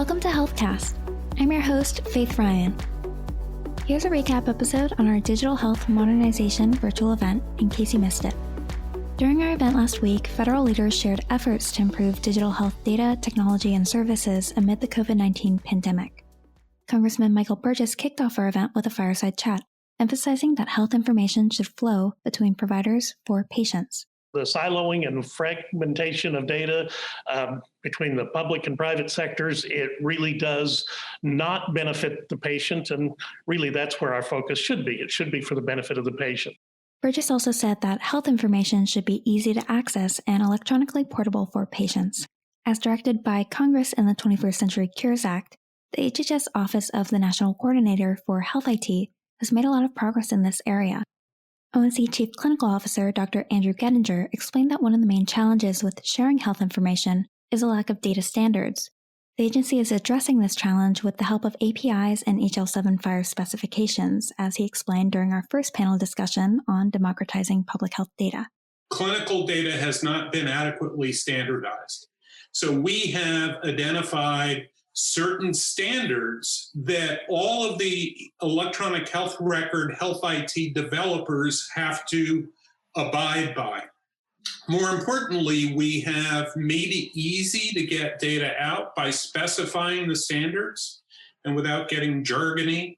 Welcome to HealthCast. I'm your host, Faith Ryan. Here's a recap episode on our Digital Health Modernization virtual event in case you missed it. During our event last week, federal leaders shared efforts to improve digital health data, technology, and services amid the COVID-19 pandemic. Congressman Michael Burgess kicked off our event with a fireside chat, emphasizing that health information should flow between providers for patients. The siloing and fragmentation of data between the public and private sectors, it really does not benefit the patient. And really, that's where our focus should be. It should be for the benefit of the patient. Burgess also said that health information should be easy to access and electronically portable for patients. As directed by Congress in the 21st Century Cures Act, the HHS Office of the National Coordinator for Health IT has made a lot of progress in this area. ONC Chief Clinical Officer Dr. Andrew Gettinger explained that one of the main challenges with sharing health information is a lack of data standards. The agency is addressing this challenge with the help of APIs and HL7 FHIR specifications, as he explained during our first panel discussion on democratizing public health data. Clinical data has not been adequately standardized. So we have identified certain standards that all of the electronic health record, health IT developers have to abide by. More importantly, we have made it easy to get data out by specifying the standards and without getting jargony.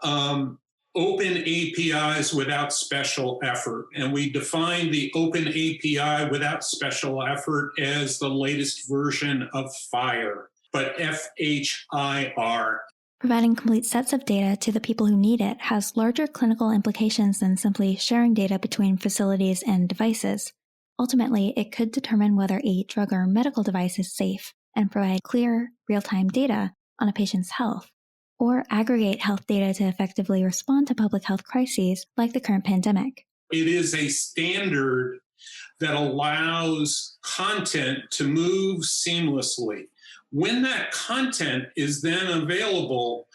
Open APIs without special effort. And we define the open API without special effort as the latest version of FHIR. But FHIR. Providing complete sets of data to the people who need it has larger clinical implications than simply sharing data between facilities and devices. Ultimately, it could determine whether a drug or medical device is safe and provide clear, real-time data on a patient's health, or aggregate health data to effectively respond to public health crises like the current pandemic. It is a standard that allows content to move seamlessly. When that content is then available,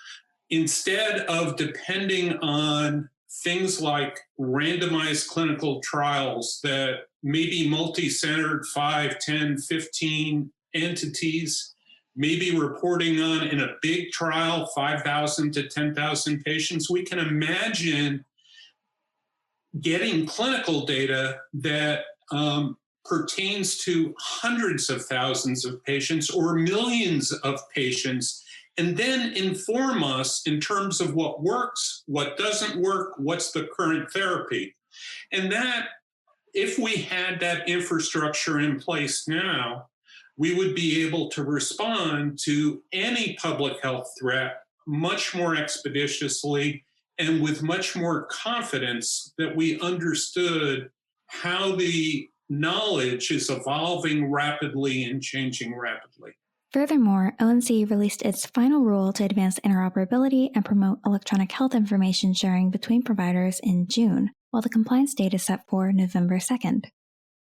instead of depending on things like randomized clinical trials that may be multi-centered, 5, 10, 15 entities, maybe reporting on in a big trial, 5,000 to 10,000 patients, we can imagine getting clinical data that pertains to hundreds of thousands of patients or millions of patients, and then inform us in terms of what works, what doesn't work, what's the current therapy. And that, if we had that infrastructure in place now, we would be able to respond to any public health threat much more expeditiously and with much more confidence that we understood how the knowledge is evolving rapidly and changing rapidly. Furthermore, ONC released its final rule to advance interoperability and promote electronic health information sharing between providers in June, while the compliance date is set for November 2nd.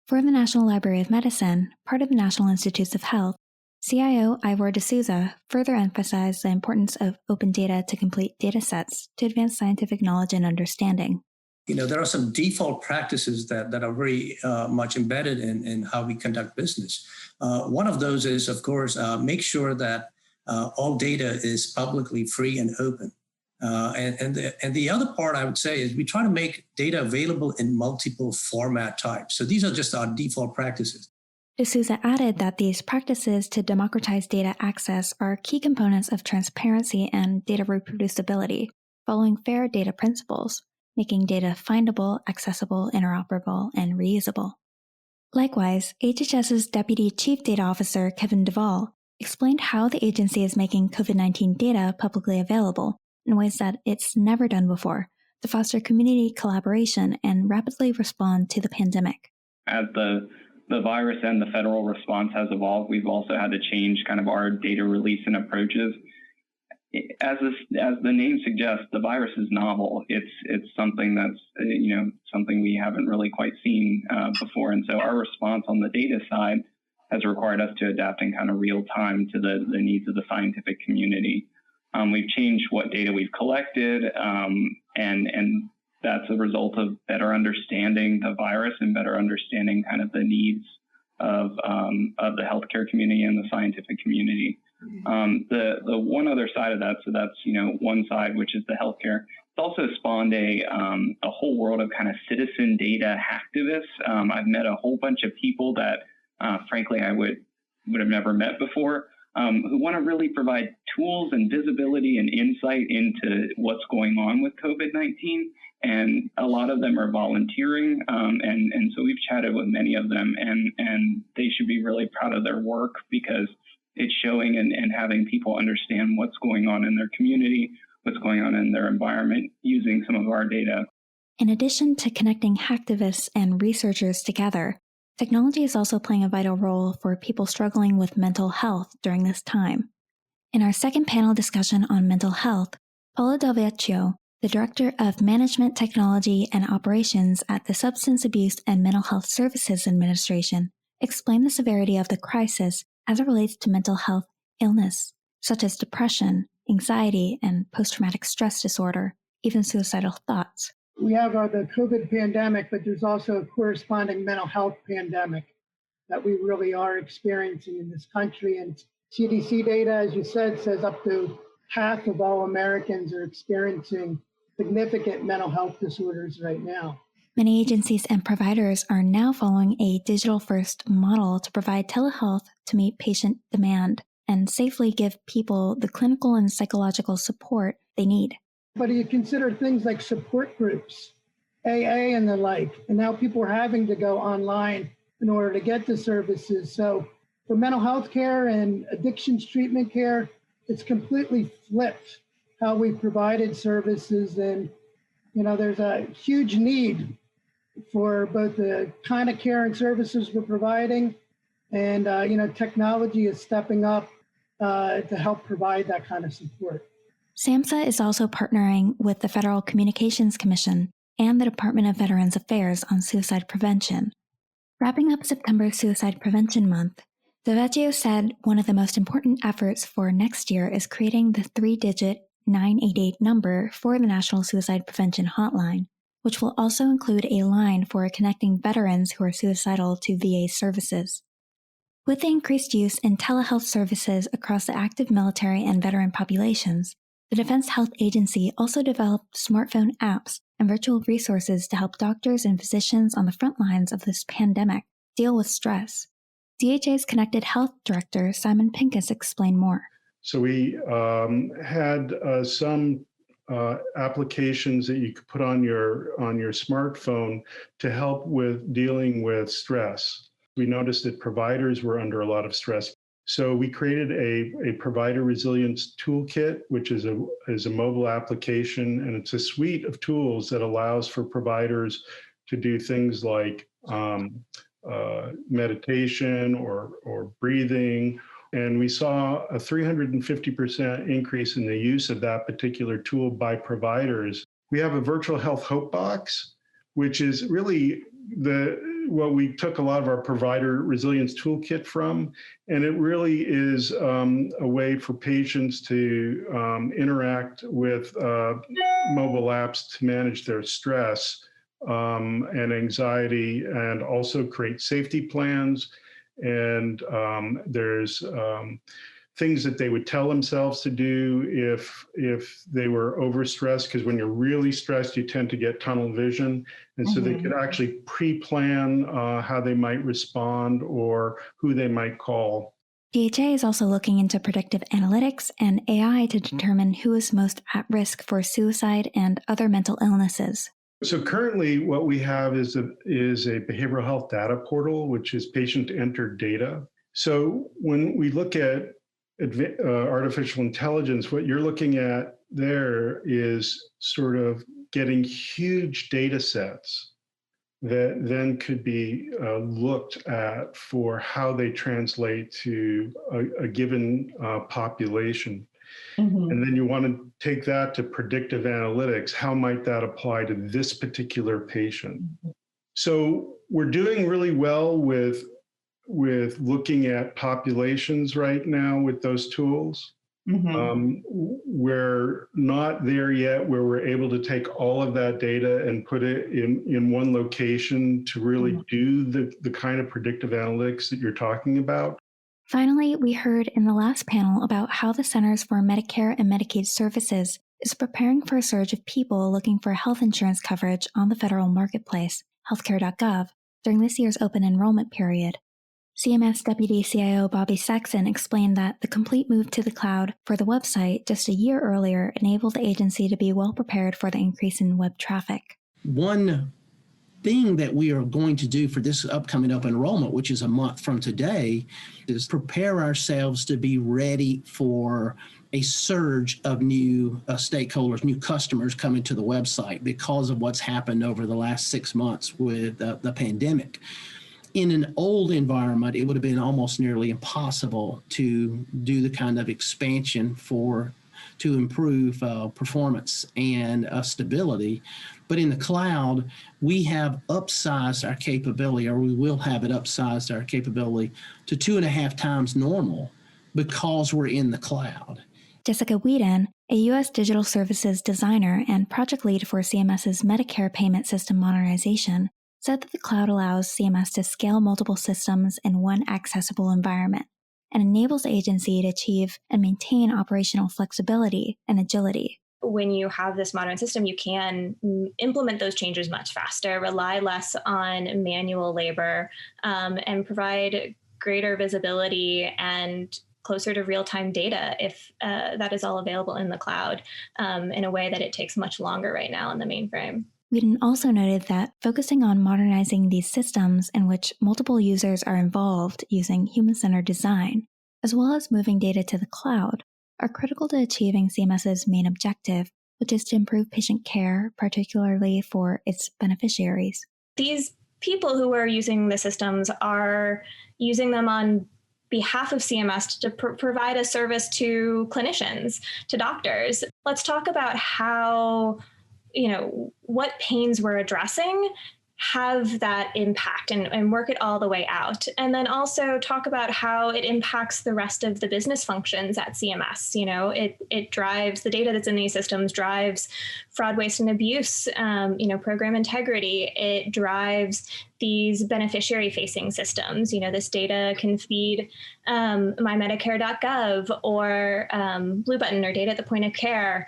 For the National Library of Medicine, part of the National Institutes of Health, CIO Ivor D'Souza further emphasized the importance of open data to complete data sets to advance scientific knowledge and understanding. There are some default practices that are very much embedded in how we conduct business. One of those is, of course, make sure that all data is publicly free and open. And the other part I would say is we try to make data available in multiple format types. So these are just our default practices. D'Souza added that these practices to democratize data access are key components of transparency and data reproducibility, following FAIR data principles, making data findable, accessible, interoperable, and reusable. Likewise, HHS's Deputy Chief Data Officer Kevin Duvall explained how the agency is making COVID-19 data publicly available in ways that it's never done before to foster community collaboration and rapidly respond to the pandemic. As the virus and the federal response has evolved, we've also had to change kind of our data release and approaches. As the name suggests, the virus is novel. It's something that's something we haven't really quite seen before, and so our response on the data side has required us to adapt in kind of real time to the needs of the scientific community. We've changed what data we've collected, and that's a result of better understanding the virus and better understanding kind of the needs of the healthcare community and the scientific community. The one other side of that, so that's one side, which is the healthcare. It's also spawned a whole world of kind of citizen data hacktivists. I've met a whole bunch of people that, frankly, I would have never met before, who want to really provide tools and visibility and insight into what's going on with COVID-19. And a lot of them are volunteering. And so we've chatted with many of them, and they should be really proud of their work, because it's showing and having people understand what's going on in their community, what's going on in their environment using some of our data. In addition to connecting hacktivists and researchers together, technology is also playing a vital role for people struggling with mental health during this time. In our second panel discussion on mental health, Paolo Del Vecchio, the Director of Management Technology and Operations at the Substance Abuse and Mental Health Services Administration, explained the severity of the crisis as it relates to mental health illness, such as depression, anxiety, and post-traumatic stress disorder, even suicidal thoughts. We have the COVID pandemic, but there's also a corresponding mental health pandemic that we really are experiencing in this country. And CDC data, as you said, says up to half of all Americans are experiencing significant mental health disorders right now. Many agencies and providers are now following a digital-first model to provide telehealth to meet patient demand and safely give people the clinical and psychological support they need. But you consider things like support groups, AA and the like, and now people are having to go online in order to get the services. So for mental health care and addictions treatment care, it's completely flipped how we provided services. And, there's a huge need for both the kind of care and services we're providing, and technology is stepping up to help provide that kind of support. SAMHSA is also partnering with the Federal Communications Commission and the Department of Veterans Affairs on suicide prevention. Wrapping up September Suicide Prevention Month, Del Vecchio said one of the most important efforts for next year is creating the 3-digit 988 number for the National Suicide Prevention Hotline, which will also include a line for connecting veterans who are suicidal to VA services. With the increased use in telehealth services across the active military and veteran populations, the Defense Health Agency also developed smartphone apps and virtual resources to help doctors and physicians on the front lines of this pandemic deal with stress. DHA's Connected Health Director, Simon Pincus, explained more. So we had some applications that you could put on your smartphone to help with dealing with stress. We noticed that providers were under a lot of stress. So we created a provider resilience toolkit, which is a mobile application, and it's a suite of tools that allows for providers to do things like meditation or breathing. And we saw a 350% increase in the use of that particular tool by providers. We have a virtual health hope box, which is really what we took a lot of our provider resilience toolkit from. And it really is a way for patients to interact with mobile apps to manage their stress and anxiety, and also create safety plans. And there's things that they would tell themselves to do if they were overstressed, because when you're really stressed, you tend to get tunnel vision. And so they could actually pre-plan how they might respond or who they might call. DHA is also looking into predictive analytics and AI to determine who is most at risk for suicide and other mental illnesses. So currently what we have is a behavioral health data portal, which is patient-entered data. So when we look at artificial intelligence, what you're looking at there is sort of getting huge data sets that then could be looked at for how they translate to a given population. And then you want to take that to predictive analytics. How might that apply to this particular patient? So we're doing really well with looking at populations right now with those tools. We're not there yet where we're able to take all of that data and put it in one location to really do the kind of predictive analytics that you're talking about. Finally, we heard in the last panel about how the Centers for Medicare and Medicaid Services is preparing for a surge of people looking for health insurance coverage on the federal marketplace, healthcare.gov, during this year's open enrollment period. CMS Deputy CIO Bobby Saxon explained that the complete move to the cloud for the website just a year earlier enabled the agency to be well prepared for the increase in web traffic. One thing that we are going to do for this upcoming open enrollment, which is a month from today, is prepare ourselves to be ready for a surge of new stakeholders, new customers coming to the website because of what's happened over the last 6 months with the pandemic. In an old environment, it would have been almost nearly impossible to do the kind of expansion to improve performance and stability. But in the cloud, we have upsized our capability, or we will have it upsized our capability to 2.5 times normal because we're in the cloud. Jessica Whedon, a U.S. digital services designer and project lead for CMS's Medicare payment system modernization, said that the cloud allows CMS to scale multiple systems in one accessible environment and enables the agency to achieve and maintain operational flexibility and agility. When you have this modern system, you can implement those changes much faster, rely less on manual labor, and provide greater visibility and closer to real-time data if that is all available in the cloud in a way that it takes much longer right now in the mainframe. Whedon also noted that focusing on modernizing these systems in which multiple users are involved using human-centered design, as well as moving data to the cloud, are critical to achieving CMS's main objective, which is to improve patient care, particularly for its beneficiaries. These people who are using the systems are using them on behalf of CMS to provide a service to clinicians, to doctors. Let's talk about how, what pains we're addressing have that impact and work it all the way out. And then also talk about how it impacts the rest of the business functions at CMS. It drives the data that's in these systems, drives fraud, waste, and abuse, program integrity. It drives these beneficiary-facing systems. This data can feed mymedicare.gov or Blue Button or data at the point of care,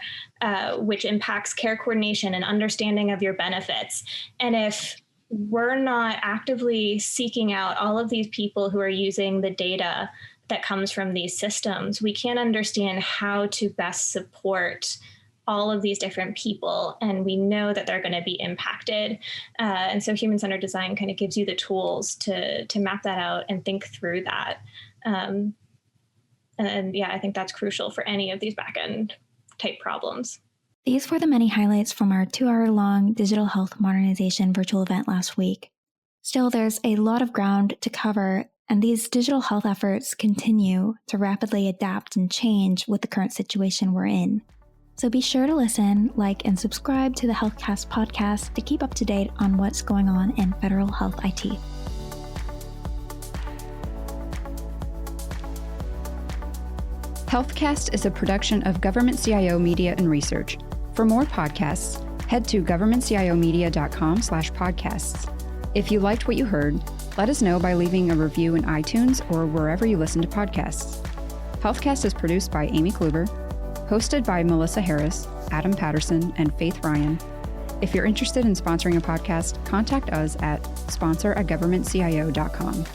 which impacts care coordination and understanding of your benefits. And if we're not actively seeking out all of these people who are using the data that comes from these systems, we can't understand how to best support all of these different people, and we know that they're going to be impacted. And so human-centered design kind of gives you the tools to map that out and think through that. I think that's crucial for any of these back-end type problems. These were the many highlights from our 2-hour-long Digital Health Modernization virtual event last week. Still, there's a lot of ground to cover, and these digital health efforts continue to rapidly adapt and change with the current situation we're in. So be sure to listen, like, and subscribe to the HealthCast podcast to keep up to date on what's going on in federal health IT. HealthCast is a production of Government CIO Media and Research. For more podcasts, head to governmentcio.media.com/podcasts. If you liked what you heard, let us know by leaving a review in iTunes or wherever you listen to podcasts. HealthCast is produced by Amy Kluber, hosted by Melissa Harris, Adam Patterson, and Faith Ryan. If you're interested in sponsoring a podcast, contact us at sponsor@governmentcio.com.